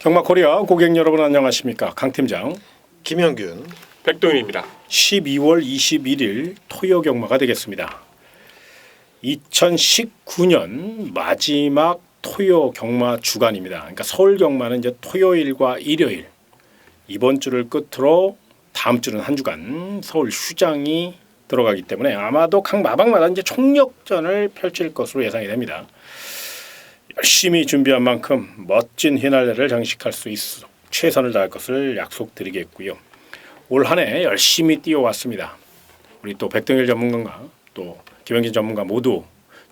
경마코리아 고객 여러분 안녕하십니까? 강 팀장 김영균 백동일입니다. 12월 21일 토요 경마가 되겠습니다. 2019년 마지막 토요 경마 주간입니다. 그러니까 서울 경마는 이제 토요일과 일요일 이번 주를 끝으로 다음 주는 한 주간 서울 휴장이 들어가기 때문에 아마도 각 마방마다 이제 총력전을 펼칠 것으로 예상이 됩니다. 열심히 준비한 만큼 멋진 휘날레를 장식할 수 있어 최선을 다할 것을 약속드리겠고요. 올 한 해 열심히 뛰어왔습니다. 우리 또 백동일 전문가가 또 김영진 전문가 모두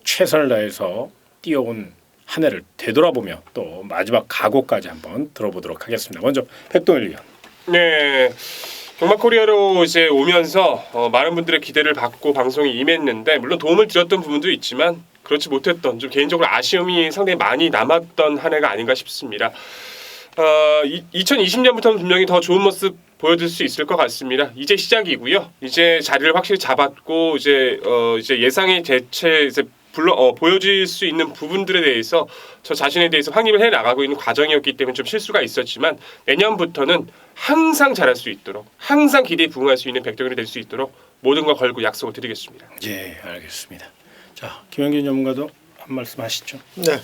최선을 다해서 뛰어온 한 해를 되돌아보며 또 마지막 각오까지 한번 들어보도록 하겠습니다. 먼저 백동일 의원. 네, 경마코리아로 이제 오면서 많은 분들의 기대를 받고 방송에 임했는데 물론 도움을 드렸던 부분도 있지만 그렇지 못했던 좀 개인적으로 아쉬움이 상당히 많이 남았던 한 해가 아닌가 싶습니다. 2020년부터는 분명히 더 좋은 모습 보여줄 수 있을 것 같습니다. 이제 시작이고요. 이제 자리를 확실히 잡았고 이제 예상의 대체 이제 보여질 수 있는 부분들에 대해서 저 자신에 대해서 확립을 해 나가고 있는 과정이었기 때문에 좀 실수가 있었지만 내년부터는 항상 잘할 수 있도록 항상 기대에 부응할 수 있는 백동일이 될 수 있도록 모든 걸 걸고 약속을 드리겠습니다. 예, 알겠습니다. 자, 김영진 전문가도 한 말씀 하시죠. 네.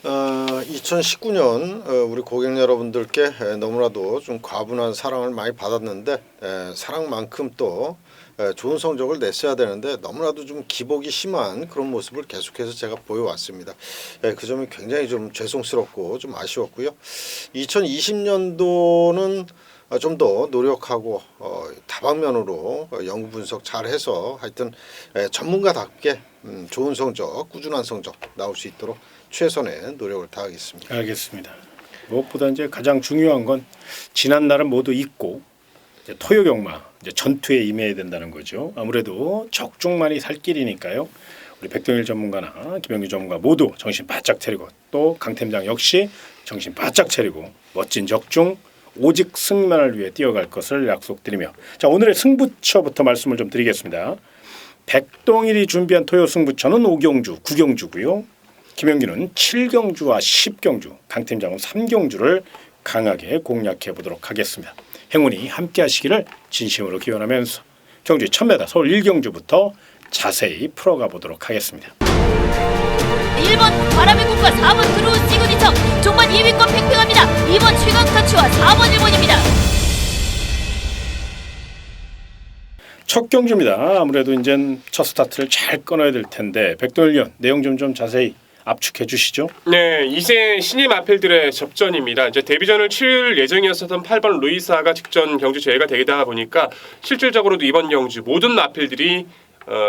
2019년 우리 고객 여러분들께 너무나도 좀 과분한 사랑을 많이 받았는데 사랑만큼 또 좋은 성적을 냈어야 되는데 너무나도 좀 기복이 심한 그런 모습을 계속해서 제가 보여왔습니다. 그 점이 굉장히 좀 죄송스럽고 좀 아쉬웠고요. 2020년도는 좀 더 노력하고 다방면으로 연구 분석 잘해서 하여튼 전문가답게 좋은 성적, 꾸준한 성적 나올 수 있도록 최선의 노력을 다하겠습니다. 알겠습니다. 무엇보다 이제 가장 중요한 건 지난 날은 모두 잊고 이제 토요 경마 이제 전투에 임해야 된다는 거죠. 아무래도 적중만이 살 길이니까요. 우리 백동일 전문가나 김영규 전문가 모두 정신 바짝 차리고 또 강 팀장 역시 정신 바짝 차리고 멋진 적중 오직 승만을 위해 뛰어갈 것을 약속드리며 자 오늘의 승부처부터 말씀을 좀 드리겠습니다. 백동일이 준비한 토요 승부처는 5경주, 9경주고요. 김영규는 7경주와 10경주, 강 팀장은 3경주를 강하게 공략해 보도록 하겠습니다. 행운이 함께 하시기를 진심으로 기원하면서 경주 1000m 서울 1경주부터 자세히 풀어가 보도록 하겠습니다. 1번 바람의 국가 4번 드로우 시그니처 종반 2위권 팽팽합니다. 2번 최강타치와 4번 1번입니다. 첫 경주입니다. 아무래도 이제 첫 스타트를 잘 끊어야 될 텐데 백동일 의원 내용 좀 자세히 압축해 주시죠. 네, 이제 신임 마필들의 접전입니다. 이제 데뷔전을 칠 예정이었었던 8번 루이사가 직전 경주 제외가 되다 보니까 실질적으로도 이번 경주 모든 마필들이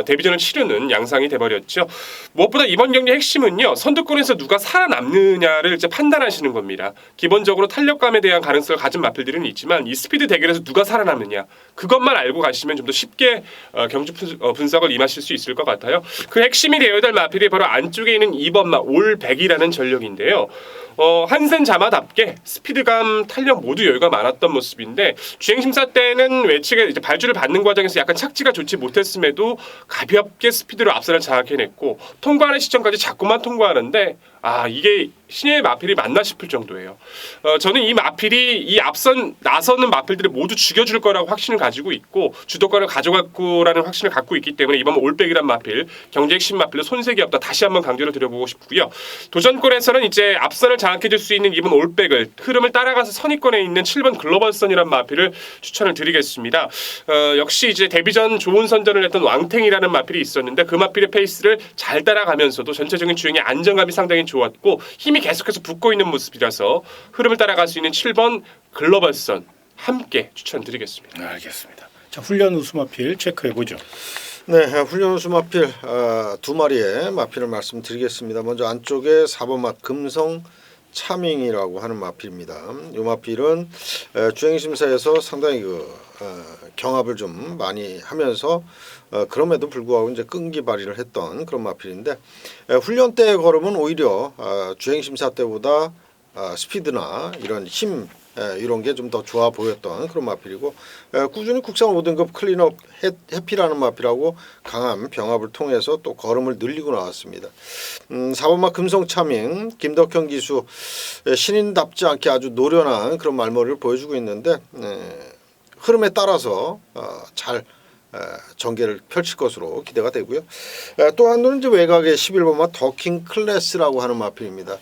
데뷔전을 치르는 양상이 돼버렸죠. 무엇보다 이번 경기의 핵심은요. 선두권에서 누가 살아남느냐를 이제 판단하시는 겁니다. 기본적으로 탄력감에 대한 가능성을 가진 마필들은 있지만 이 스피드 대결에서 누가 살아남느냐 그것만 알고 가시면 좀 더 쉽게 경주 분석을 임하실 수 있을 것 같아요. 그 핵심이 되어야 될 마필이 바로 안쪽에 있는 2번마 올백이라는 전력인데요. 한센 자마답게 스피드감, 탄력 모두 여유가 많았던 모습인데 주행심사 때는 외측에 이제 발주를 받는 과정에서 약간 착지가 좋지 못했음에도 가볍게 스피드로 앞선을 장악해냈고 통과하는 시점까지 자꾸만 통과하는데 이게 신의 마필이 맞나 싶을 정도예요. 저는 이 마필이 이 앞선 나서는 마필들을 모두 죽여줄 거라고 확신을 가지고 있고 주도권을 가져갈 거라는 확신을 갖고 있기 때문에 이번 올백이란 마필 경제 핵심 마필로 손색이 없다 다시 한번 강조를 드려보고 싶고요. 도전권에서는 이제 앞선을 장악해줄 수 있는 이번 올백을 흐름을 따라가서 선의권에 있는 7번 글로벌선이란 마필을 추천을 드리겠습니다. 역시 이제 데뷔전 좋은 선전을 했던 왕탱이라는 마필이 있었는데 그 마필의 페이스를 잘 따라가면서도 전체적인 주행의 안정감이 상당히 좋았고 힘이 계속해서 붙고 있는 모습이라서 흐름을 따라갈 수 있는 7번 글로벌선 함께 추천드리겠습니다. 알겠습니다. 자 훈련 우수 마필 체크해 보죠. 네, 훈련 우수 마필 두 마리의 마필을 말씀드리겠습니다. 먼저 안쪽에 4번 마 금성 차밍이라고 하는 마필입니다. 이 마필은 주행심사에서 상당히 경합을 좀 많이 하면서 그럼에도 불구하고 이제 끈기 발휘를 했던 그런 마필인데 훈련 때 걸으면 오히려 주행심사 때보다 스피드나 이런 힘 이런 게 좀 더 좋아 보였던 그런 마필이고 꾸준히 국산 5등급 클린업 해피라는 마필하고 강한 병합을 통해서 또 걸음을 늘리고 나왔습니다. 4번마 금성차밍 김덕현 기수 신인답지 않게 아주 노련한 그런 말머리를 보여주고 있는데 흐름에 따라서 잘 전개를 펼칠 것으로 기대가 되고요. 또 한도는 이제 외곽의 11번마 더킹 클래스라고 하는 마필입니다.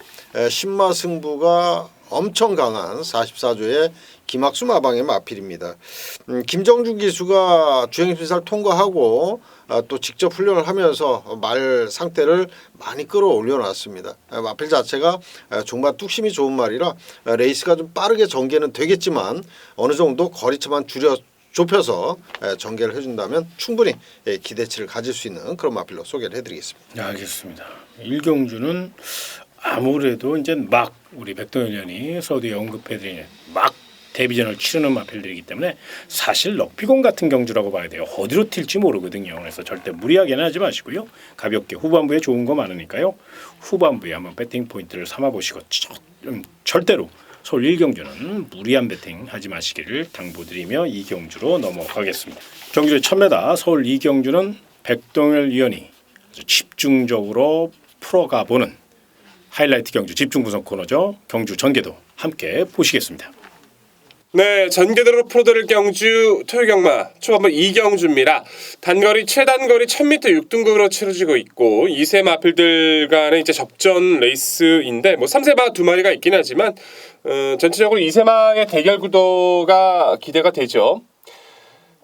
신마 승부가 엄청 강한 44조의 김학수 마방의 마필입니다. 김정준 기수가 주행 심사를 통과하고 또 직접 훈련을 하면서 말 상태를 많이 끌어올려 놨습니다. 마필 자체가 종반 뚝심이 좋은 말이라 레이스가 좀 빠르게 전개는 되겠지만 어느 정도 거리차만 좁혀서 전개를 해준다면 충분히 기대치를 가질 수 있는 그런 마필로 소개를 해드리겠습니다. 네, 알겠습니다. 일경주는 아무래도 이제 막 우리 백동현 의원이 서두에 언급해드린 막 데뷔전을 치르는 마필들이기 때문에 사실 럭비공 같은 경주라고 봐야 돼요. 어디로 튈지 모르거든요. 그래서 절대 무리하게는 하지 마시고요. 가볍게 후반부에 좋은 거 많으니까요. 후반부에 한번 배팅 포인트를 삼아보시고 절대로 서울 1경주는 무리한 배팅 하지 마시기를 당부드리며 2경주로 넘어가겠습니다. 경주의 1000m 서울 2경주는 백동열 위원이 아주 집중적으로 풀어가보는 하이라이트 경주 집중 분석 코너죠. 경주 전개도 함께 보시겠습니다. 네, 전개도로 풀어드릴 경주 토요경마 초반부 2경주입니다. 단거리 최단거리 1000m 6등급으로 치러지고 있고 2세 마필들 간의 이제 접전 레이스인데 뭐 3세마 2마리가 있긴 하지만 전체적으로 2세마의 대결 구도가 기대가 되죠.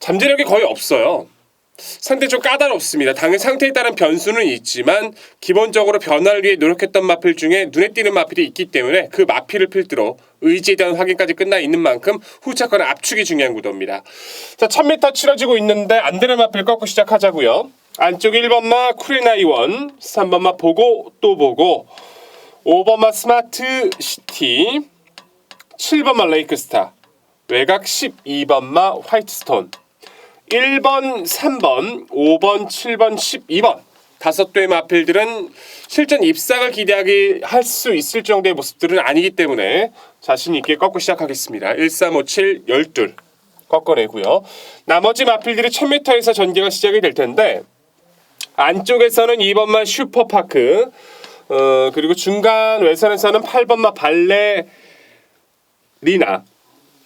잠재력이 거의 없어요. 상대 좀 까다롭습니다. 당연 상태에 따른 변수는 있지만 기본적으로 변화를 위해 노력했던 마필 중에 눈에 띄는 마필이 있기 때문에 그 마필을 필두로 의지에 대한 확인까지 끝나 있는 만큼 후차권의 압축이 중요한 구도입니다. 자, 1000m 치러지고 있는데 안 되는 마필 꺾고 시작하자고요. 안쪽 1번마 쿠리나이원, 3번마 보고 또 보고, 5번마 스마트 시티, 7번마 레이크스타, 외곽 12번마 화이트스톤, 1번, 3번, 5번, 7번, 12번 5대의 마필들은 실전 입상을 기대하게 할 수 있을 정도의 모습들은 아니기 때문에 자신 있게 꺾고 시작하겠습니다. 1, 3, 5, 7, 12 꺾어내고요. 나머지 마필들이 1000m에서 전개가 시작이 될 텐데 안쪽에서는 2번마 슈퍼파크 그리고 중간 외선에서는 8번마 발레 리나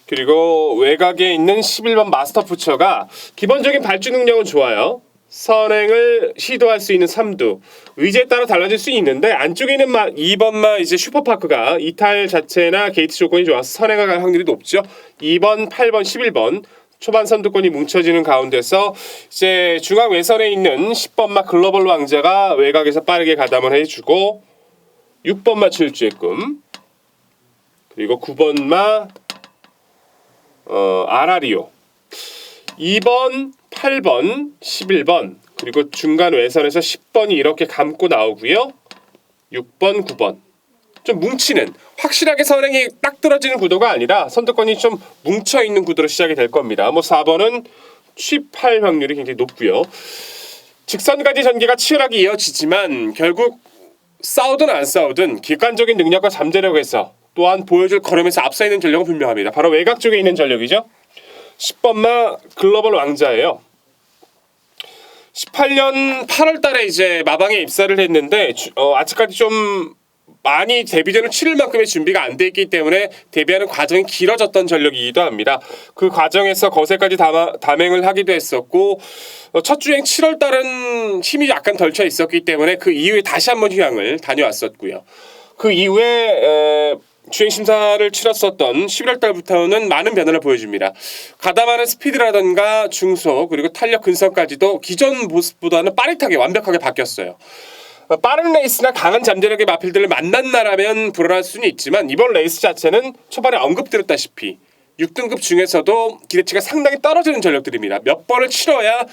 그리고 외곽에 있는 11번 마스터 푸처가 기본적인 발주 능력은 좋아요. 선행을 시도할 수 있는 3두 의지에 따라 달라질 수 있는데 안쪽에 있는 2번마 이제 슈퍼파크가 이탈 자체나 게이트 조건이 좋아서 선행을 갈 확률이 높죠. 2번, 8번, 11번 초반 선두권이 뭉쳐지는 가운데서 이제 중앙 외선에 있는 10번마 글로벌 왕자가 외곽에서 빠르게 가담을 해주고 6번마 질주의 꿈 그리고 9번마 아라리오 2번, 8번, 11번 그리고 중간 외선에서 10번이 이렇게 감고 나오고요. 6번, 9번 좀 뭉치는 확실하게 선행이 딱 떨어지는 구도가 아니라 선두권이 좀 뭉쳐있는 구도로 시작이 될 겁니다. 뭐 4번은 취할 확률이 굉장히 높고요. 직선까지 전개가 치열하게 이어지지만 결국 싸우든 안 싸우든 객관적인 능력과 잠재력에서 또한 보여줄 걸음에서 앞서 있는 전력은 분명합니다. 바로 외곽 쪽에 있는 전력이죠. 10번마 글로벌 왕자예요. 18년 8월 달에 이제 마방에 입사를 했는데 아직까지 좀 많이 데뷔전을 치를 만큼의 준비가 안 돼 있기 때문에 데뷔하는 과정이 길어졌던 전력이기도 합니다. 그 과정에서 거세까지 담행을 하기도 했었고 첫 주행 7월 달은 힘이 약간 덜 차 있었기 때문에 그 이후에 다시 한번 휴양을 다녀왔었고요. 그 이후에 주행 심사를 치렀었던 11월 달부터는 많은 변화를 보여줍니다. 가담하는 스피드라든가 중속 그리고 탄력 근성까지도 기존 모습보다는 빠릿하게 완벽하게 바뀌었어요. 빠른 레이스나 강한 잠재력의 마필들을 만난다라면 불안할 수는 있지만 이번 레이스 자체는 초반에 언급드렸다시피 6등급 중에서도 기대치가 상당히 떨어지는 전력들입니다. 몇 번을 치러야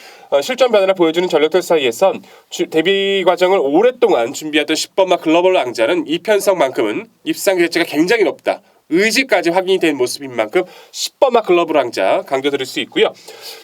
실전 변화를 보여주는 전력들 사이에선 데뷔 과정을 오랫동안 준비했던 10번마 글로벌 왕자는 이 편성만큼은 입상 기대치가 굉장히 높다. 의지까지 확인이 된 모습인 만큼 10번마 글로벌 왕자 강조드릴 수 있고요.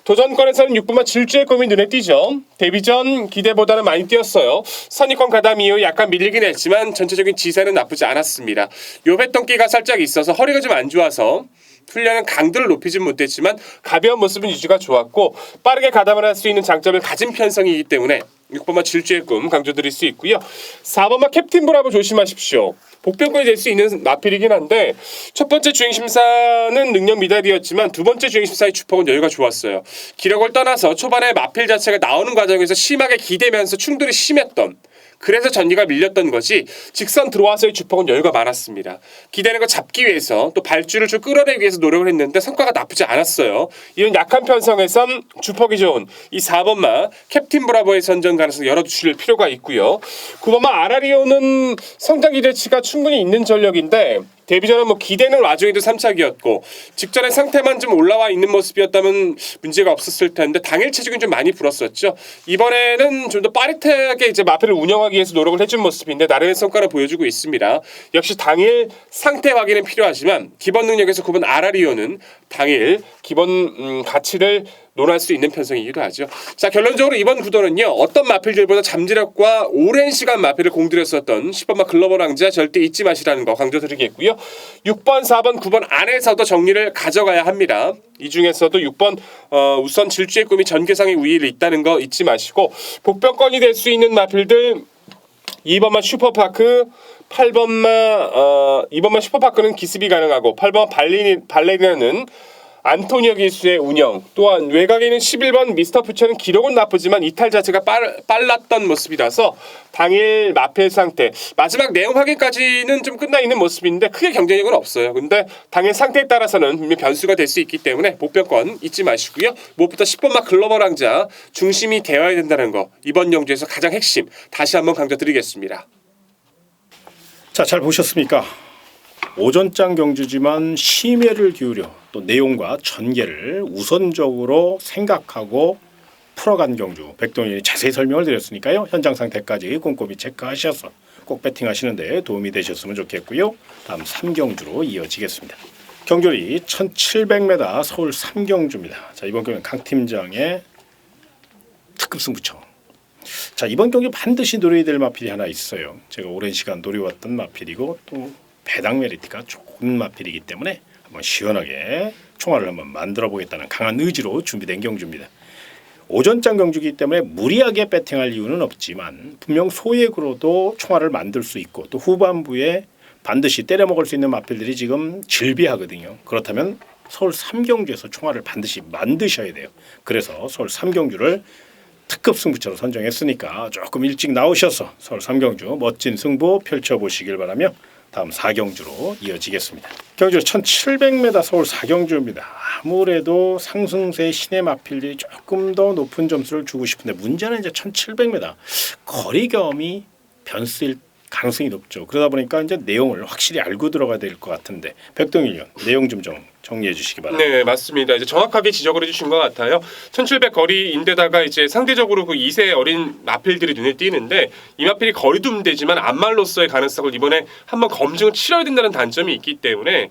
도전권에서는 6번마 질주의 꿈이 눈에 띄죠. 데뷔전 기대보다는 많이 뛰었어요. 선입권 가담 이후 약간 밀리긴 했지만 전체적인 지세는 나쁘지 않았습니다. 요배동기가 살짝 있어서 허리가 좀 안 좋아서 훈련은 강도를 높이진 못했지만 가벼운 모습은 유지가 좋았고 빠르게 가담을 할 수 있는 장점을 가진 편성이기 때문에 6번마 질주의 꿈 강조드릴 수 있고요. 4번마 캡틴 브라보 조심하십시오. 복병권이 될 수 있는 마필이긴 한데 첫 번째 주행심사는 능력 미달이었지만 두 번째 주행심사의 주폭은 여유가 좋았어요. 기력을 떠나서 초반에 마필 자체가 나오는 과정에서 심하게 기대면서 충돌이 심했던, 그래서 전기가 밀렸던 거지 직선 들어와서의 주폭은 여유가 많았습니다. 기대는 거 잡기 위해서 또 발주를 좀 끌어내기 위해서 노력을 했는데 성과가 나쁘지 않았어요. 이런 약한 편성에선 주폭이 좋은 이 4번마 캡틴 브라보의 선전 가능성 열어두실 필요가 있고요. 9번마 아라리오는 성장 기대치가 충분히 있는 전력인데 데뷔전은 뭐 기대는 와중에도 3착이었고 직전에 상태만 좀 올라와 있는 모습이었다면 문제가 없었을 텐데 당일 체중이 좀 많이 불었었죠. 이번에는 좀 더 빠릿하게 이제 마필을 운영하기 위해서 노력을 해준 모습인데 나름의 성과를 보여주고 있습니다. 역시 당일 상태 확인은 필요하지만 기본 능력에서 9번 아라리오는 당일 기본 가치를 논할 수 있는 편성이기도 하죠. 자, 결론적으로 이번 구도는요. 어떤 마필들보다 잠재력과 오랜 시간 마필을 공들였었던 10번마 글로벌 왕자 절대 잊지 마시라는 거 강조드리겠고요. 6번, 4번, 9번 안에서도 정리를 가져가야 합니다. 이 중에서도 6번 우선 질주의 꿈이 전개상의 우위에 있다는 거 잊지 마시고 복병권이 될 수 있는 마필들 2번마 슈퍼파크, 8번마 2번마 슈퍼파크는 기습이 가능하고 8번 발레리나는 안토니오 기수의 운영, 또한 외곽에 있는 11번 미스터 퓨처는 기록은 나쁘지만 이탈 자체가 빨랐던 모습이라서 당일 마필 상태, 마지막 내용 확인까지는 좀 끝나 있는 모습인데 크게 경쟁력은 없어요. 근데 당일 상태에 따라서는 분명 변수가 될 수 있기 때문에 복병권 잊지 마시고요. 무엇보다 10번마 글로벌 왕자 중심이 되어야 된다는 거 이번 영주에서 가장 핵심 다시 한번 강조드리겠습니다. 자, 잘 보셨습니까? 오전장 경주지만 심혈을 기울여 또 내용과 전개를 우선적으로 생각하고 풀어간 경주 백동일이 자세히 설명을 드렸으니까요. 현장 상태까지 꼼꼼히 체크하셔서 꼭 배팅하시는데 도움이 되셨으면 좋겠고요. 다음 3경주로 이어지겠습니다. 경주리 1700m 서울 3경주입니다. 자, 이번 경기는 강 팀장의 특급 승부처. 자, 이번 경기 반드시 노려야 될 마필이 하나 있어요. 제가 오랜 시간 노려왔던 마필이고 또 배당 메리트가 좋은 마필이기 때문에 한번 시원하게 총알을 한번 만들어 보겠다는 강한 의지로 준비된 경주입니다. 오전장 경주이기 때문에 무리하게 배팅할 이유는 없지만 분명 소액으로도 총알을 만들 수 있고 또 후반부에 반드시 때려 먹을 수 있는 마필들이 지금 질비하거든요. 그렇다면 서울 3경주에서 총알을 반드시 만드셔야 돼요. 그래서 서울 3경주를 특급 승부처로 선정했으니까 조금 일찍 나오셔서 서울 3경주 멋진 승부 펼쳐보시길 바라며 다음 4경주로 이어지겠습니다. 경주 1700m 서울 4경주입니다. 아무래도 상승세 신의 마필들이 조금 더 높은 점수를 주고 싶은데 문제는 이제 1700m 거리겸이 변수일 가능성이 높죠. 그러다 보니까 이제 내용을 확실히 알고 들어가야 될 것 같은데 백동일 의원 내용 좀 정리해 주시기 바랍니다. 네, 맞습니다. 이제 정확하게 지적을 해주신 것 같아요. 1700 거리인데다가 이제 상대적으로 그 2세 어린 마필들이 눈에 띄는데 이 마필이 거리도 문제지만 안말로서의 가능성을 이번에 한번 검증을 치러야 된다는 단점이 있기 때문에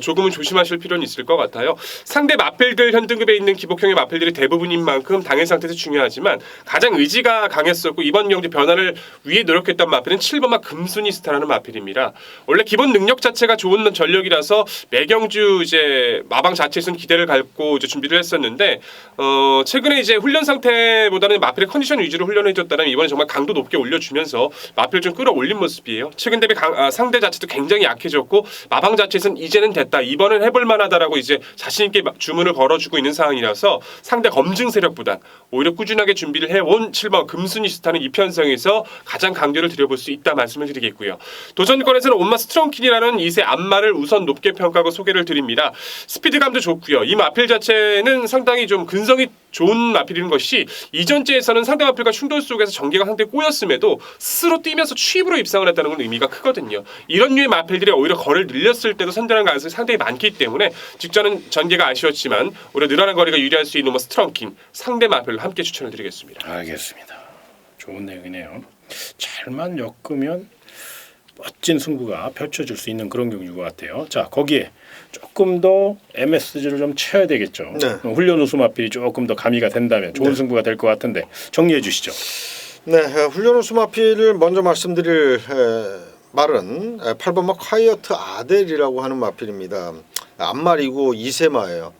조금은 조심하실 필요는 있을 것 같아요. 상대 마필들 현등급에 있는 기복형의 마필들이 대부분인 만큼 당일 상태에서 중요하지만 가장 의지가 강했었고 이번 경기 변화를 위해 노력했던 마필은 7번마 금수니스타라는 마필입니다. 원래 기본 능력 자체가 좋은 전력이라서 매경주 이제 마방 자체에서는 기대를 갖고 이제 준비를 했었는데 최근에 이제 훈련 상태보다는 마필의 컨디션 위주로 훈련을 해줬다면 이번에 정말 강도 높게 올려주면서 마필을 좀 끌어올린 모습이에요. 최근 대비 상대 자체도 굉장히 약해졌고 마방 자체에서는 이제는 됐다. 이번엔 해볼 만하다라고 이제 자신 있게 주문을 걸어주고 있는 상황이라서 상대 검증 세력보다 오히려 꾸준하게 준비를 해온 7번 금수니스타는 이 편성에서 가장 강조를 드려볼 수 있다 말씀을 드리겠고요. 도전권에서는 온마 스트롱킨이라는 2세 안마를 우선 높게 평가하고 소개를 드립니다. 스피드감도 좋고요. 이 마필 자체는 상당히 좀 근성이 좋은 마필인 것이 이전제에서는 상대 마필과 충돌 속에서 전개가 상당히 꼬였음에도 스스로 뛰면서 취입으로 입상을 했다는 건 의미가 크거든요. 이런 류의 마필들이 오히려 거리를 늘렸을 때도 선전한 가능성이 상당히 많기 때문에 직전은 전개가 아쉬웠지만 오히려 늘어난 거리가 유리할 수 있는 스트롱킨 상대 마필로 함께 추천을 드리겠습니다. 알겠습니다. 좋은 내용이네요. 잘만 엮으면 멋진 승부가 펼쳐질 수 있는 그런 경기인 것 같아요. 자, 거기에 조금 더 MSG를 좀 채워야 되겠죠. 네. 훈련 우수 마필이 조금 더 가미가 된다면 좋은 승부가 될 것 같은데 정리해 주시죠. 네, 훈련 우수 마필을 먼저 말씀드릴 말은 8번마 콰이어트 아델이라고 하는 마필입니다. 앞말이고 2세마예요.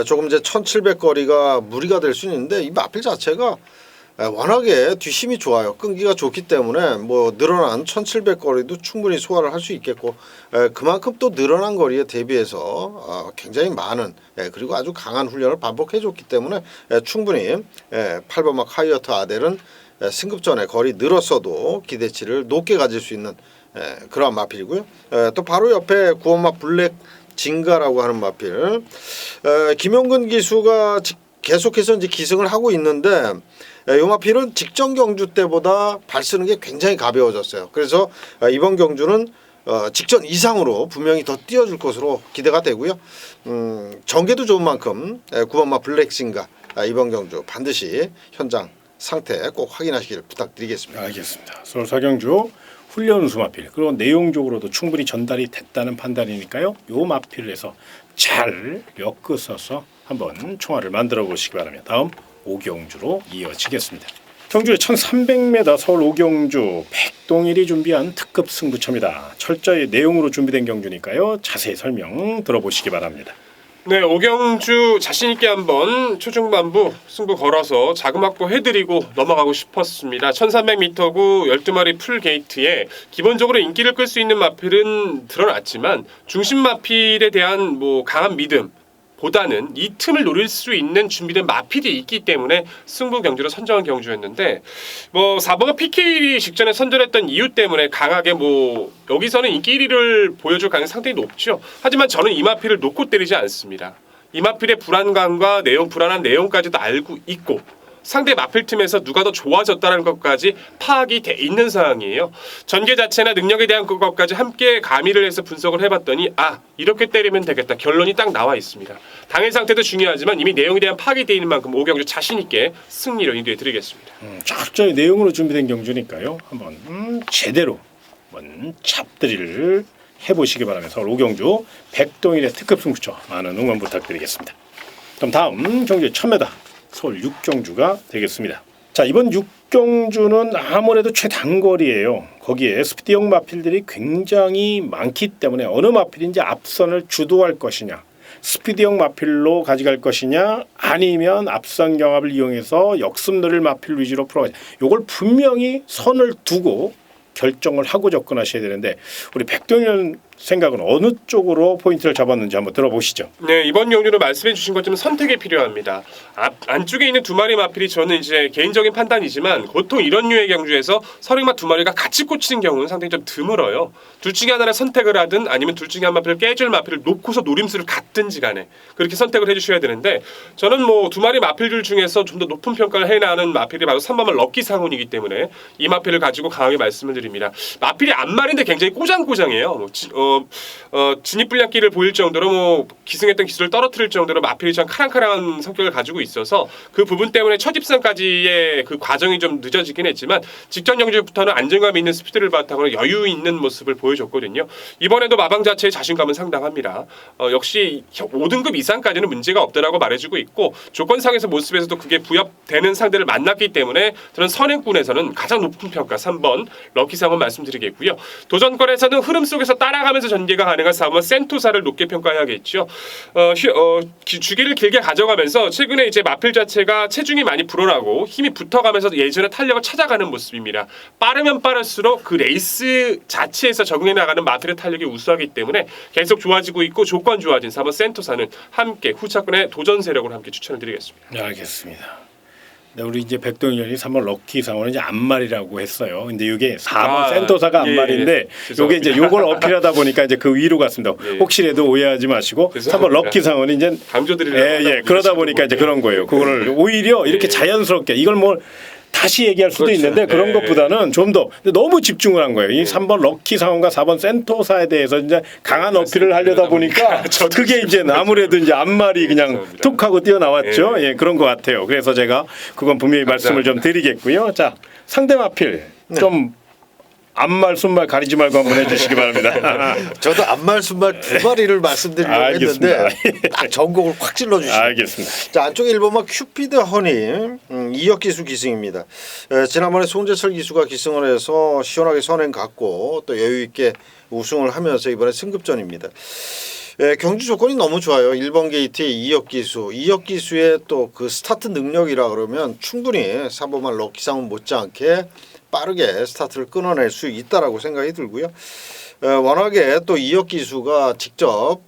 조금 이제 1700거리가 무리가 될 수는 있는데 이 마필 자체가 워낙에 뒷심이 좋아요. 끈기가 좋기 때문에 뭐 늘어난 1700거리도 충분히 소화를 할 수 있겠고 그만큼 또 늘어난 거리에 대비해서 굉장히 많은 그리고 아주 강한 훈련을 반복해 줬기 때문에 충분히 8번막 하이어트 아델은 승급 전에 거리 늘었어도 기대치를 높게 가질 수 있는 그러한 마필이고요. 또 바로 옆에 9번막 블랙 진가라고 하는 마필 김용근 기수가 계속해서 이제 기승을 하고 있는데 이 마필은 직전 경주 때보다 발 쓰는 게 굉장히 가벼워졌어요. 그래서 이번 경주는 직전 이상으로 분명히 더 뛰어줄 것으로 기대가 되고요. 전개도 좋은 만큼 9번마 블랙싱가 이번 경주 반드시 현장 상태 꼭 확인하시길 부탁드리겠습니다. 알겠습니다. 서울 사경주 훈련 우수 마필 그리고 내용적으로도 충분히 전달이 됐다는 판단이니까요. 요 마필을 해서 잘 엮어서 한번 총알을 만들어 보시기 바랍니다. 다음 오경주로 이어지겠습니다. 경주의 1300m 서울 오경주 백동일이 준비한 특급 승부처입니다. 철저히 내용으로 준비된 경주니까요. 자세히 설명 들어보시기 바랍니다. 네, 오경주 자신 있게 한번 초중반부 승부 걸어서 자금 확보해드리고 넘어가고 싶었습니다. 1300m고 12마리 풀 게이트에 기본적으로 인기를 끌 수 있는 마필은 드러났지만 중심 마필에 대한 뭐 강한 믿음 보다는 이 틈을 노릴 수 있는 준비된 마필이 있기 때문에 승부 경주로 선정한 경주였는데 뭐 4번가 PK를 직전에 선전했던 이유 때문에 강하게 뭐 여기서는 인기 1위를 보여줄 가능성이 상당히 높죠. 하지만 저는 이 마필을 놓고 때리지 않습니다. 이 마필의 불안감과 불안한 내용까지도 알고 있고 상대 마필 틈에서 누가 더 좋아졌다는 것까지 파악이 돼 있는 상황이에요. 전개 자체나 능력에 대한 것까지 함께 가미를 해서 분석을 해봤더니 이렇게 때리면 되겠다. 결론이 딱 나와 있습니다. 당일 상태도 중요하지만 이미 내용에 대한 파악이 돼 있는 만큼 오경주 자신 있게 승리로 인도해 드리겠습니다. 철저히 내용으로 준비된 경주니까요. 한번 제대로 한번 잡들이를 해보시기 바라면서 서울 오경주 백동일의 특급 승부처 많은 응원 부탁드리겠습니다. 그럼 다음 경주의 1000m 서울 6경주가 되겠습니다. 자, 이번 6경주는 아무래도 최단거리예요. 거기에 스피드형 마필들이 굉장히 많기 때문에 어느 마필인지 앞선을 주도할 것이냐, 스피드형 마필로 가져갈 것이냐, 아니면 앞선 경합을 이용해서 역습 노릴 마필 위주로 풀어가냐. 이걸 분명히 선을 두고 결정을 하고 접근하셔야 되는데 우리 백동현 생각은 어느 쪽으로 포인트를 잡았는지 한번 들어보시죠. 네, 이번 경주는 말씀해 주신 것처럼 선택이 필요합니다. 안쪽에 있는 두 마리 마필이 저는 이제 개인적인 판단이지만 보통 이런 류의 경주에서 서링마 두 마리가 같이 꽂히는 경우는 상당히 좀 드물어요. 둘 중에 하나를 선택을 하든 아니면 둘 중에 한 마필을 깨줄 마필을 놓고서 노림수를 갖든지 간에 그렇게 선택을 해주셔야 되는데 저는 뭐 두 마리 마필들 중에서 좀 더 높은 평가를 해나가는 마필이 바로 3번만 럭키 상훈이기 때문에 이 마필을 가지고 강하게 말씀을 드립니다. 마필이 앞말인데 굉장히 꼬장꼬장해요. 진입 불량기를 보일 정도로 뭐 기승했던 기술을 떨어뜨릴 정도로 마필이 참 카랑카랑한 성격을 가지고 있어서 그 부분 때문에 첫 입상까지의 그 과정이 좀 늦어지긴 했지만 직전 경주부터는 안정감 있는 스피드를 바탕으로 여유 있는 모습을 보여줬거든요. 이번에도 마방 자체의 자신감은 상당합니다. 역시 5등급 이상까지는 문제가 없다라고 말해주고 있고 조건상에서 모습에서도 그게 부합되는 상대를 만났기 때문에 저는 선행꾼에서는 가장 높은 평가 3번 럭키상은 말씀드리겠고요. 도전권에서는 흐름 속에서 따라가면서 전개가 가능한 4번 센토사를 높게 평가해야겠죠. 주기를 길게 가져가면서 최근에 이제 마필 자체가 체중이 많이 불어나고 힘이 붙어가면서 예전의 탄력을 찾아가는 모습입니다. 빠르면 빠를수록 그 레이스 자체에서 적응해 나가는 마필의 탄력이 우수하기 때문에 계속 좋아지고 있고 조건 좋아진 4번 센토사는 함께 후차권의 도전 세력으로 함께 추천을 드리겠습니다. 네, 알겠습니다. 네, 우리 이제 백동현이 3번 럭키 상원은 이제 앞말이라고 했어요. 근데 이게 4번 센토사가 앞말인데 요게 이제 요걸 어필하다 보니까 이제 그 위로 갔습니다. 혹시라도 오해하지 마시고 3번 럭키 상원이 이제 강조드리려고 그러다 보니까 이제 그런 거예요. 그거를 오히려 이렇게 자연스럽게 이걸 뭐 다시 얘기할 수도 있는데 그런 것보다는 좀 더 너무 집중을 한 거예요. 이 3번 럭키 상원과 4번 센토사에 대해서 이제 강한 어필을 하려다 보니까 그게 이제 아무래도 이제 앞말이 그냥 툭 하고 뛰어나왔죠. 예, 그런 것 같아요. 그래서 제가 그건 분명히 말씀을 좀 드리겠고요. 자, 상대 마필 좀 앞말 순말 가리지 말고 한번 해주시기 바랍니다. 저도 앞말 순말 두 마리를 말씀드리려고 알겠습니다. 했는데 딱 전곡을 확 찔러주시죠. 알겠습니다. 자, 안쪽에 1번마 큐피드 허니 이혁 기수 기승입니다. 지난번에 송재철 기수가 기승을 해서 시원하게 선행 갔고 또 여유 있게 우승을 하면서 이번에 승급전입니다. 경주 조건이 너무 좋아요. 1번 게이트의 이혁 기수의 또 그 스타트 능력이라 그러면 충분히 3번만 럭키상은 못지않게 빠르게 스타트를 끊어낼 수 있다라고 생각이 들고요. 워낙에 또 이혁 기수가 직접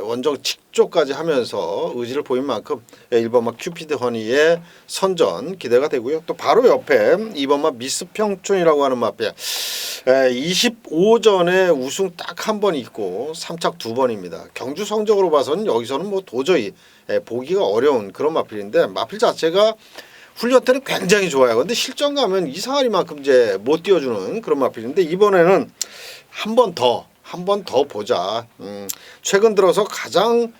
원정 직조까지 하면서 의지를 보인 만큼 1번마 큐피드 허니의 선전 기대가 되고요. 또 바로 옆에 2번마 미스 평촌이라고 하는 마피아 25전에 우승 딱 한 번 있고 3착 2번입니다. 경주 성적으로 봐서는 여기서는 뭐 도저히 보기가 어려운 그런 마필인데 마필 자체가 훈련 때는 굉장히 좋아요. 근데 실전 가면 이상하리만큼 이제 못 띄워주는 그런 마필인데 이번에는 한 번 더 보자. 최근 들어서 가장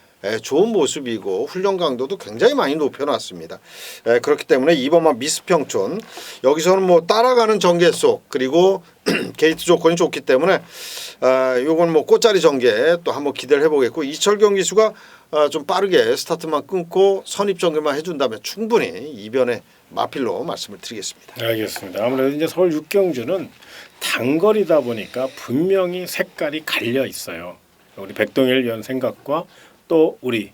좋은 모습이고 훈련 강도도 굉장히 많이 높여놨습니다. 그렇기 때문에 2번만 미스평촌 여기서는 뭐 따라가는 전개 속 그리고 게이트 조건이 좋기 때문에 요건 뭐 꽃자리 전개 또 한번 기대를 해보겠고 이철경 기수가 좀 빠르게 스타트만 끊고 선입 전개만 해준다면 충분히 이변의 마필로 말씀을 드리겠습니다. 알겠습니다. 아무래도 이제 서울 6경주는 단거리다 보니까 분명히 색깔이 갈려 있어요. 우리 백동일 위원 생각과 또 우리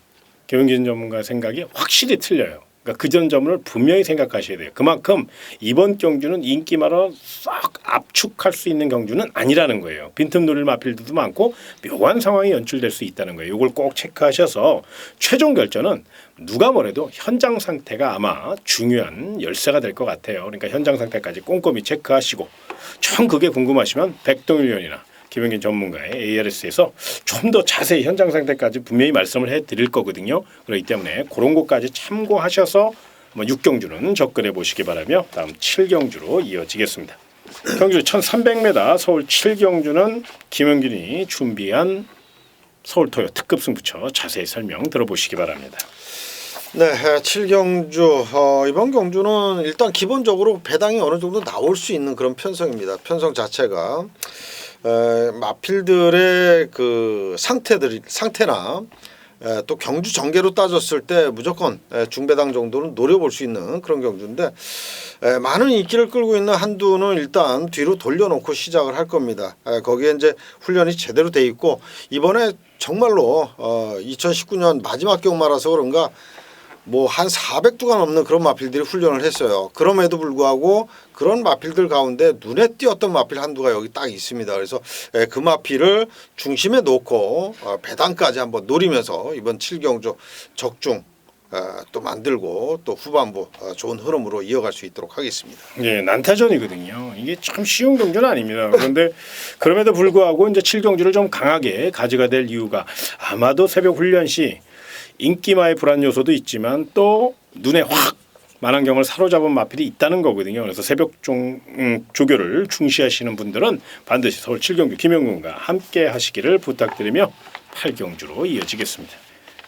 김영진 전문가 생각이 확실히 틀려요. 그러니까 그 점을 분명히 생각하셔야 돼요. 그만큼 이번 경주는 인기마로 싹 압축할 수 있는 경주는 아니라는 거예요. 빈틈 노릴 마필들도 많고 묘한 상황이 연출될 수 있다는 거예요. 이걸 꼭 체크하셔서 최종 결정은 누가 뭐래도 현장 상태가 아마 중요한 열쇠가 될 것 같아요. 그러니까 현장 상태까지 꼼꼼히 체크하시고 총 그게 궁금하시면 백동일 위원이나 김영진 전문가의 ARS에서 좀 더 자세히 현장 상태까지 분명히 말씀을 해드릴 거거든요. 그렇기 때문에 그런 것까지 참고하셔서 6경주는 접근해 보시기 바라며 다음 7경주로 이어지겠습니다. 경주 1300m 서울 7경주는 김영진이 준비한 서울토요 특급 승부처 자세히 설명 들어보시기 바랍니다. 네, 7경주 이번 경주는 일단 기본적으로 배당이 어느 정도 나올 수 있는 그런 편성입니다. 편성 자체가 마필들의 그 상태나 또 경주 전개로 따졌을 때 무조건 중배당 정도는 노려볼 수 있는 그런 경주인데 많은 인기를 끌고 있는 한두는 일단 뒤로 돌려놓고 시작을 할 겁니다. 거기에 이제 훈련이 제대로 돼 있고 이번에 정말로 2019년 마지막 경마라서 그런가 뭐 한 400두가 넘는 그런 마필들이 훈련을 했어요. 그럼에도 불구하고 그런 마필들 가운데 눈에 띄었던 마필 한두가 여기 딱 있습니다. 그래서 그 마필을 중심에 놓고 배당까지 한번 노리면서 이번 7경주 적중 또 만들고 또 후반부 좋은 흐름으로 이어갈 수 있도록 하겠습니다. 예, 난타전이거든요. 이게 참 쉬운 경주는 아닙니다. 그런데 그럼에도 불구하고 이제 7경주를 좀 강하게 가져가 될 이유가 아마도 새벽 훈련 시 인기마의 불안 요소도 있지만 또 눈에 확 만안경을 사로잡은 마필이 있다는 거거든요. 그래서 새벽 조교를 중시하시는 분들은 반드시 서울 7경주 김영군과 함께 하시기를 부탁드리며 8경주로 이어지겠습니다.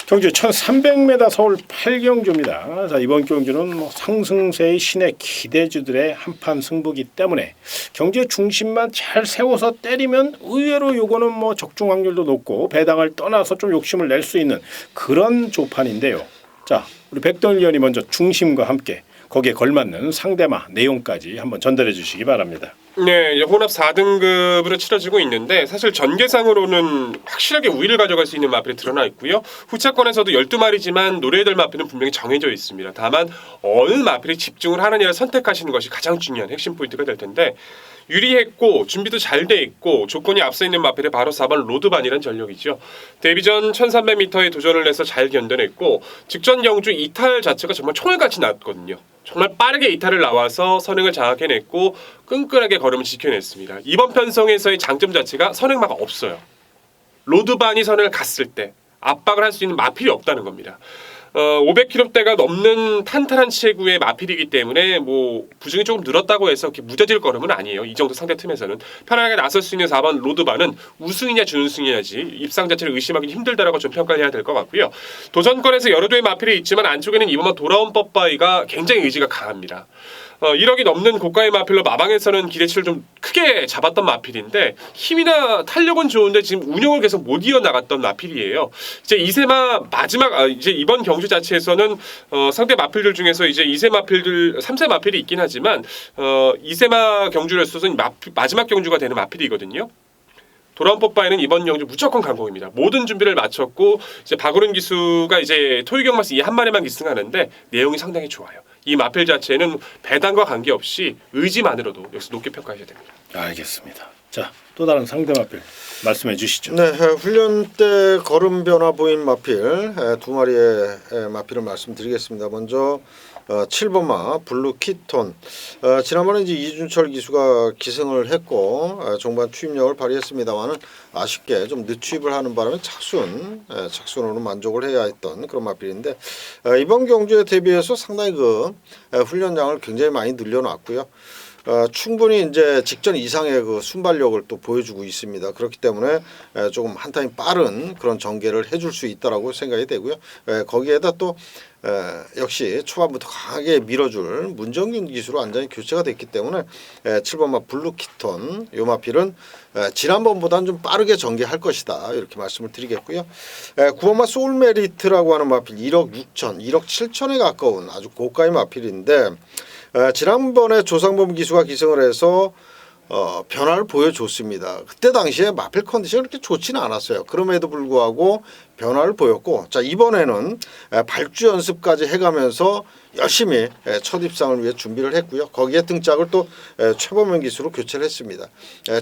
경주 1300m 서울 8경주입니다. 자, 이번 경주는 상승세의 신의 기대주들의 한판 승부기 때문에 경주의 중심만 잘 세워서 때리면 의외로 요거는 적중 확률도 높고 배당을 떠나서 좀 욕심을 낼 수 있는 그런 조판인데요. 자, 우리 백동일 위원이 먼저 중심과 함께 거기에 걸맞는 상대마 내용까지 한번 전달해 주시기 바랍니다. 네, 혼합 4등급으로 치러지고 있는데 사실 전개상으로는 확실하게 우위를 가져갈 수 있는 마필이 드러나 있고요. 후차권에서도 12마리지만 노려야 될 마필은 분명히 정해져 있습니다. 다만 어느 마필이 집중을 하느냐를 선택하시는 것이 가장 중요한 핵심 포인트가 될 텐데 유리했고 준비도 잘 돼 있고 조건이 앞서 있는 마필이 바로 4번 로드반이란 전력이죠. 데뷔 전 1300m에 도전을 해서 잘 견뎌냈고 직전 경주 이탈 자체가 정말 총알같이 났거든요. 정말 빠르게 이탈을 나와서 선행을 장악해냈고 끈끈하게 걸음을 지켜냈습니다. 이번 편성에서의 장점 자체가 선행마가 없어요. 로드반이 선행을 갔을 때 압박을 할 수 있는 마필이 없다는 겁니다. 500kg대가 넘는 탄탄한 체구의 마필이기 때문에 뭐 부중이 조금 늘었다고 해서 이렇게 무뎌질 거름은 아니에요. 이 정도 상대 틈에서는 편하게 나설 수 있는 4번 로드바는 우승이냐 준우승이냐지 입상 자체를 의심하기 힘들다라고 좀 평가를 해야 될 것 같고요. 도전권에서 여러 대의 마필이 있지만 안쪽에는 이번만 돌아온 법바이가 굉장히 의지가 강합니다. 1억이 넘는 고가의 마필로 마방에서는 기대치를 좀 크게 잡았던 마필인데 힘이나 탄력은 좋은데 지금 운영을 계속 못 이어나갔던 마필이에요. 이제 이세마 마지막 이제 이번 경주 자체에서는 상대 마필들 중에서 이제 2세 마필들 3세 마필이 있긴 하지만 이세마 경주를 있어서는 마지막 경주가 되는 마필이거든요. 돌아온 뽀빠이는 이번 경주 무조건 강공입니다. 모든 준비를 마쳤고 이제 박우른 기수가 이제 토요경마스 이 한 마리만 기승하는데 내용이 상당히 좋아요. 이 마필 자체는 배당과 관계없이 의지만으로도 역시 높게 평가해야 됩니다. 알겠습니다. 자, 또 다른 상대 마필 말씀해 주시죠. 네, 훈련 때 걸음 변화 보인 마필 두 마리의 마필을 말씀드리겠습니다. 먼저 7번마 블루 키톤. 지난번에 이제 이준철 기수가 기승을 했고 종반 투입력을 발휘했습니다만은 아쉽게 좀 늦추입을 하는 바람에 착순으로 만족을 해야 했던 그런 마필인데 이번 경주에 대비해서 상당히 그 훈련량을 굉장히 많이 늘려놨고요. 충분히 이제 직전 이상의 그 순발력을 또 보여주고 있습니다. 그렇기 때문에 조금 한 타임 빠른 그런 전개를 해줄 수 있다라고 생각이 되고요. 거기에다 또 역시 초반부터 강하게 밀어줄 문정균 기수로 완전히 교체가 됐기 때문에 7번마 블루키톤 요 마필은 지난번보다는 좀 빠르게 전개할 것이다 이렇게 말씀을 드리겠고요. 9번마 소울메리트라고 하는 마필 1억 6천, 1억 7천에 가까운 아주 고가의 마필인데 지난번에 조상범 기수가 기승을 해서 변화를 보여줬습니다. 그때 당시에 마필 컨디션이 그렇게 좋지는 않았어요. 그럼에도 불구하고 변화를 보였고 자 이번에는 발주 연습까지 해가면서 열심히 첫 입상을 위해 준비를 했고요. 거기에 등짝을 또 최범현 기수로 교체를 했습니다.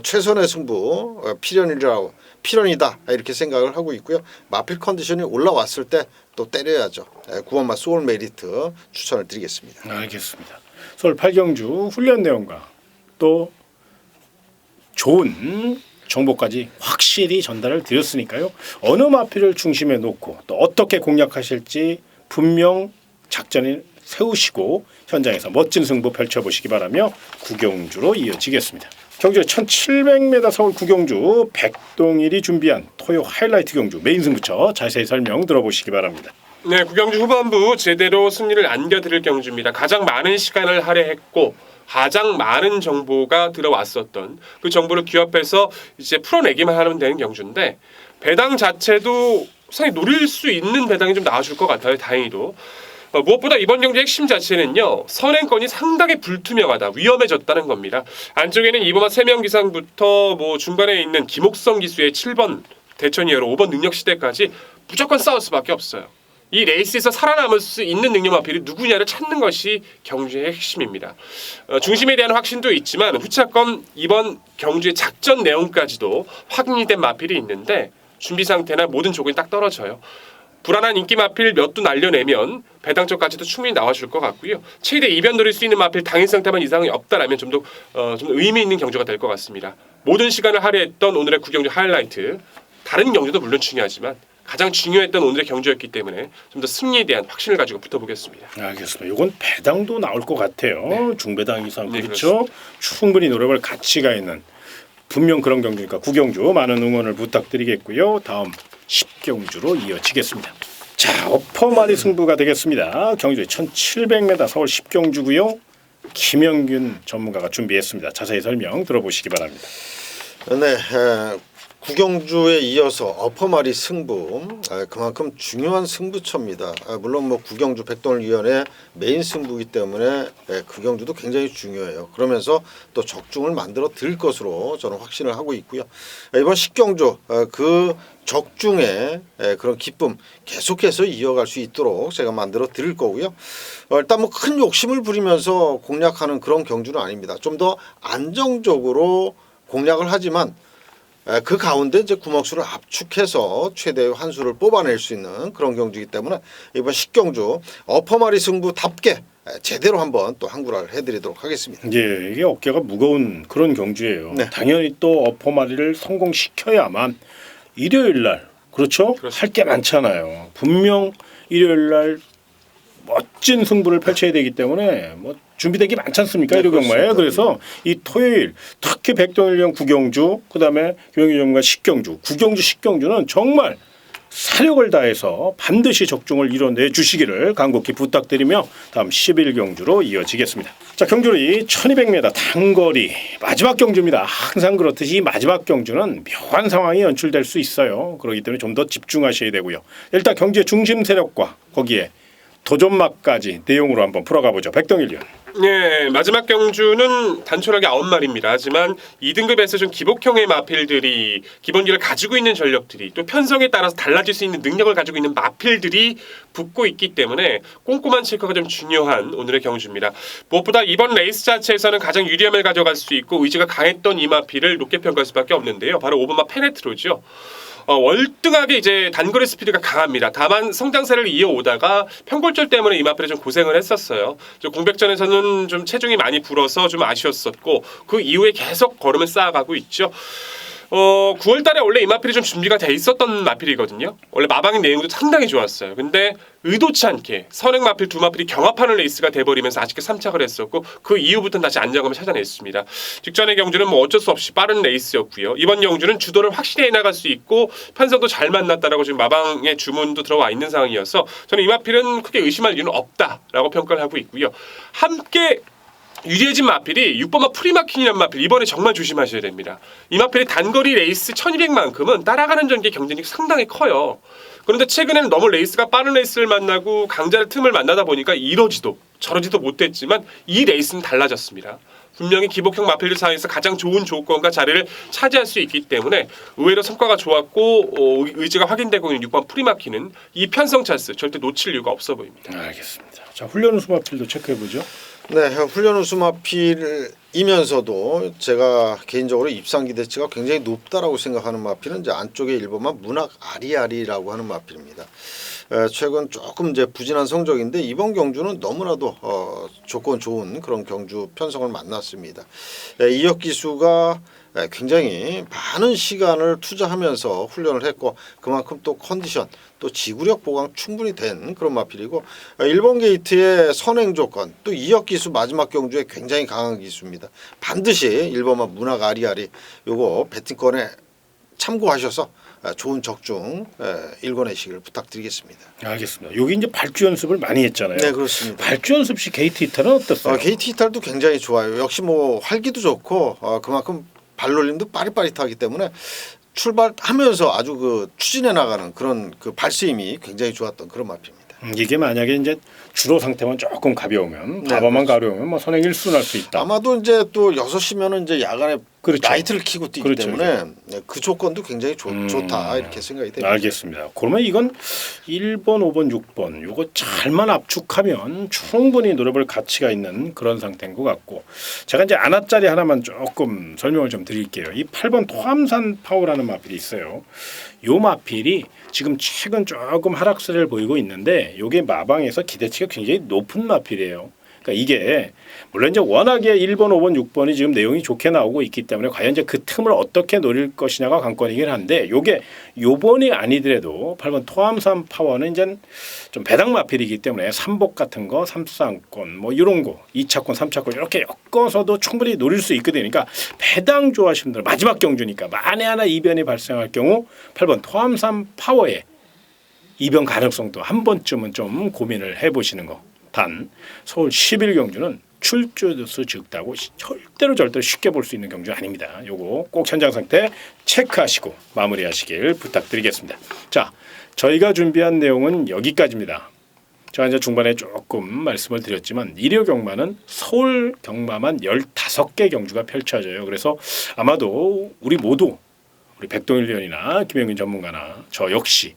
최선의 승부 필연이다 이렇게 생각을 하고 있고요. 마필 컨디션이 올라왔을 때 또 때려야죠. 9번마 소울 메리트 추천을 드리겠습니다. 알겠습니다. 서울 8경주 훈련 내용과 또 좋은 정보까지 확실히 전달을 드렸으니까요. 어느 마필을 중심에 놓고 또 어떻게 공략하실지 분명 작전을 세우시고 현장에서 멋진 승부 펼쳐보시기 바라며 구경주로 이어지겠습니다. 경주 1700m 서울 구경주 백동일이 준비한 토요 하이라이트 경주 메인 승부처 자세히 설명 들어보시기 바랍니다. 네, 구경주 후반부 제대로 승리를 안겨드릴 경주입니다. 가장 많은 시간을 할애했고 가장 많은 정보가 들어왔었던 그 정보를 규합해서 이제 풀어내기만 하면 되는 경주인데 배당 자체도 상당히 노릴 수 있는 배당이 좀 나와줄 것 같아요. 다행히도. 무엇보다 이번 경기 핵심 자체는요. 선행권이 상당히 불투명하다. 위험해졌다는 겁니다. 안쪽에는 이번만 3명 기상부터 뭐 중간에 있는 김옥성 기수의 7번 대천이어로 5번 능력시대까지 무조건 싸울 수밖에 없어요. 이 레이스에서 살아남을 수 있는 능력 마필이 누구냐를 찾는 것이 경주의 핵심입니다. 중심에 대한 확신도 있지만 후차권 이번 경주의 작전 내용까지도 확인이 된 마필이 있는데 준비 상태나 모든 조건이 딱 떨어져요. 불안한 인기 마필 몇 두 날려내면 배당 쪽까지도 충분히 나와줄 것 같고요. 최대 이변 노릴 수 있는 마필 당일 상태만 이상이 없다라면 좀 더 의미 있는 경주가 될 것 같습니다. 모든 시간을 할애했던 오늘의 구경주 하이라이트 다른 경주도 물론 중요하지만 가장 중요했던 오늘의 경주였기 때문에 좀 더 승리에 대한 확신을 가지고 붙어보겠습니다. 알겠습니다. 이건 배당도 나올 것 같아요. 네. 중배당 이상 네, 그렇죠. 충분히 노려볼 가치가 있는 분명 그런 경주니까 구경주 많은 응원을 부탁드리겠고요. 다음 10경주로 이어지겠습니다. 자, 어퍼마리 승부가 되겠습니다. 경주 1700m 서울 10경주고요. 김영균 전문가가 준비했습니다. 자세히 설명 들어보시기 바랍니다. 네, 구경주에 이어서 어퍼마리 승부 그만큼 중요한 승부처입니다. 물론 뭐 구경주 백동일위원회 메인 승부이기 때문에 구경주도 굉장히 중요해요. 그러면서 또 적중을 만들어 드릴 것으로 저는 확신을 하고 있고요. 이번 10경주 그 적중의 그런 기쁨 계속해서 이어갈 수 있도록 제가 만들어 드릴 거고요. 일단 뭐 큰 욕심을 부리면서 공략하는 그런 경주는 아닙니다. 좀 더 안정적으로 공략을 하지만 그 가운데 이제 구먹수를 압축해서 최대의 환수를 뽑아낼 수 있는 그런 경주이기 때문에 이번 10경주 어퍼마리 승부답게 제대로 한번 또 한구라를 해드리도록 하겠습니다. 예, 이게 어깨가 무거운 그런 경주예요. 네. 당연히 또 어퍼마리를 성공시켜야만 일요일 날 그렇죠? 그렇습니다. 할 게 많잖아요. 분명 일요일 날 멋진 승부를 펼쳐야 되기 때문에 뭐 준비된 게 많지 않습니까? 네, 일요경마에. 그렇습니다. 그래서 이 토요일 특히 백동일령 구경주 그다음에 김영규 전문가 식경주 구경주 식경주는 정말 사력을 다해서 반드시 적중을 이뤄내 주시기를 간곡히 부탁드리며 다음 11경주로 이어지겠습니다. 자, 경주리 1200m 단거리 마지막 경주입니다. 항상 그렇듯이 이 마지막 경주는 묘한 상황이 연출될 수 있어요. 그렇기 때문에 좀 더 집중하셔야 되고요. 일단 경주의 중심 세력과 거기에 도전막까지 내용으로 한번 풀어가 보죠. 백동일련. 네, 마지막 경주는 단촐하게 9마리입니다. 하지만 2등급에서 좀 기복형의 마필들이 기본기를 가지고 있는 전력들이 또 편성에 따라서 달라질 수 있는 능력을 가지고 있는 마필들이 붙고 있기 때문에 꼼꼼한 체크가 좀 중요한 오늘의 경주입니다. 무엇보다 이번 레이스 자체에서는 가장 유리함을 가져갈 수 있고 의지가 강했던 이 마필을 높게 평가할 수밖에 없는데요. 바로 5번마 페네트로죠. 월등하게 이제 단거리 스피드가 강합니다. 다만 성장세를 이어오다가 평골절 때문에 이 마필이 좀 고생을 했었어요. 공백전에서는 좀 체중이 많이 불어서 좀 아쉬웠었고 그 이후에 계속 걸음을 쌓아가고 있죠. 9월 달에 원래 이 마필이 좀 준비가 돼 있었던 마필이거든요. 원래 마방의 내용도 상당히 좋았어요. 근데 의도치 않게 선행 마필 두 마필이 경합하는 레이스가 돼버리면서 아쉽게 3착을 했었고 그 이후부터는 다시 안정감을 찾아냈습니다. 직전의 경주는 뭐 어쩔 수 없이 빠른 레이스였고요. 이번 경주는 주도를 확실히 해나갈 수 있고 편성도 잘 만났다라고 지금 마방의 주문도 들어와 있는 상황이어서 저는 이 마필은 크게 의심할 이유는 없다라고 평가를 하고 있고요. 함께 유리해진 마필이 6번마 프리마킨이라는 마필 이번에 정말 조심하셔야 됩니다. 이 마필이 단거리 레이스 1200만큼은 따라가는 전개 경쟁력이 상당히 커요. 그런데 최근에는 너무 레이스가 빠른 레이스를 만나고 강자의 틈을 만나다 보니까 이러지도 저러지도 못했지만 이 레이스는 달라졌습니다. 분명히 기복형 마필들 사이에서 가장 좋은 조건과 자리를 차지할 수 있기 때문에 의외로 성과가 좋았고 의지가 확인되고 있는 6번 프리마키는 이 편성 찬스 절대 놓칠 이유가 없어 보입니다. 알겠습니다. 자, 훈련 우수 마필도 체크해 보죠. 네, 훈련 우수 마필이면서도 제가 개인적으로 입상 기대치가 굉장히 높다라고 생각하는 마필은 이제 안쪽에 1번만 문학 아리아리라고 하는 마필입니다. 최근 조금 이제 부진한 성적인데 이번 경주는 너무나도 조건 좋은 그런 경주 편성을 만났습니다. 이혁 기수가 굉장히 많은 시간을 투자하면서 훈련을 했고 그만큼 또 컨디션 또 지구력 보강 충분히 된 그런 마필이고 1번 게이트의 선행 조건 또 이혁 기수 마지막 경주에 굉장히 강한 기수입니다. 반드시 1번만 문학 아리아리 요거 배팅권에 참고하셔서 좋은 적중 일궈내시길 부탁드리겠습니다. 알겠습니다. 여기 이제 발주 연습을 많이 했잖아요. 네, 그렇습니다. 발주 연습 시 게이트 이탈은 어땠어요? 게이트 이탈도 굉장히 좋아요. 역시 뭐 활기도 좋고 그만큼 발놀림도 빠릿빠릿하기 때문에 출발하면서 아주 그 추진해 나가는 그런 그 발스힘이 굉장히 좋았던 그런 마필입니다. 이게 만약에 이제 주로 상태만 조금 가벼우면 네, 가방만 그렇죠. 가벼우면 뭐 선행 1순 할 수 있다. 아마도 이제 또 6시면은 이제 야간에 그렇죠. 라이트를 켜고 뛰기 그렇죠. 때문에 그 조건도 굉장히 좋다 이렇게 생각이 됩니다. 알겠습니다. 그러면 이건 1번, 5번, 6번 요거 잘만 압축하면 충분히 노려볼 가치가 있는 그런 상태인 것 같고 제가 이제 안압짜리 하나만 조금 설명을 좀 드릴게요. 이 8번 토함산 파워라는 마필이 있어요. 요 마필이 지금 최근 조금 하락세를 보이고 있는데 요게 마방에서 기대치가 굉장히 높은 마필이에요. 그러니까 이게 물론 이제 워낙에 1번, 5번, 6번이 지금 내용이 좋게 나오고 있기 때문에 과연 이제 그 틈을 어떻게 노릴 것이냐가 관건이긴 한데 요게 요번이 아니더라도 8번 토함산 파워는 이제 좀 배당 마필이기 때문에 삼복 같은 거, 삼상권 뭐 이런 거 2차권, 3차권 이렇게 엮어서도 충분히 노릴 수 있거든요. 그러니까 배당 좋아하시는 분들 마지막 경주니까 만에 하나 이변이 발생할 경우 8번 토함산 파워의 이변 가능성도 한 번쯤은 좀 고민을 해보시는 거. 단 서울 11경주는 출주수 적다고 절대로 쉽게 볼 수 있는 경주 아닙니다. 요거 꼭 현장 상태 체크하시고 마무리하시길 부탁드리겠습니다. 자, 저희가 준비한 내용은 여기까지입니다. 제가 이제 중반에 조금 말씀을 드렸지만 일요 경마는 서울 경마만 15개 경주가 펼쳐져요. 그래서 아마도 우리 모두 우리 백동일 위원이나 김영균 전문가나 저 역시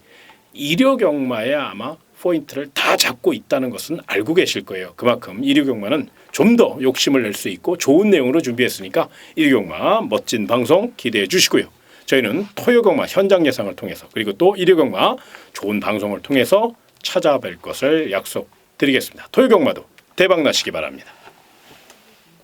일요 경마에 아마 포인트를 다 잡고 있다는 것은 알고 계실 거예요. 그만큼 일요경마는 좀 더 욕심을 낼 수 있고 좋은 내용으로 준비했으니까 일요경마 멋진 방송 기대해 주시고요. 저희는 토요경마 현장 예상을 통해서 그리고 또 일요경마 좋은 방송을 통해서 찾아뵐 것을 약속드리겠습니다. 토요경마도 대박 나시기 바랍니다.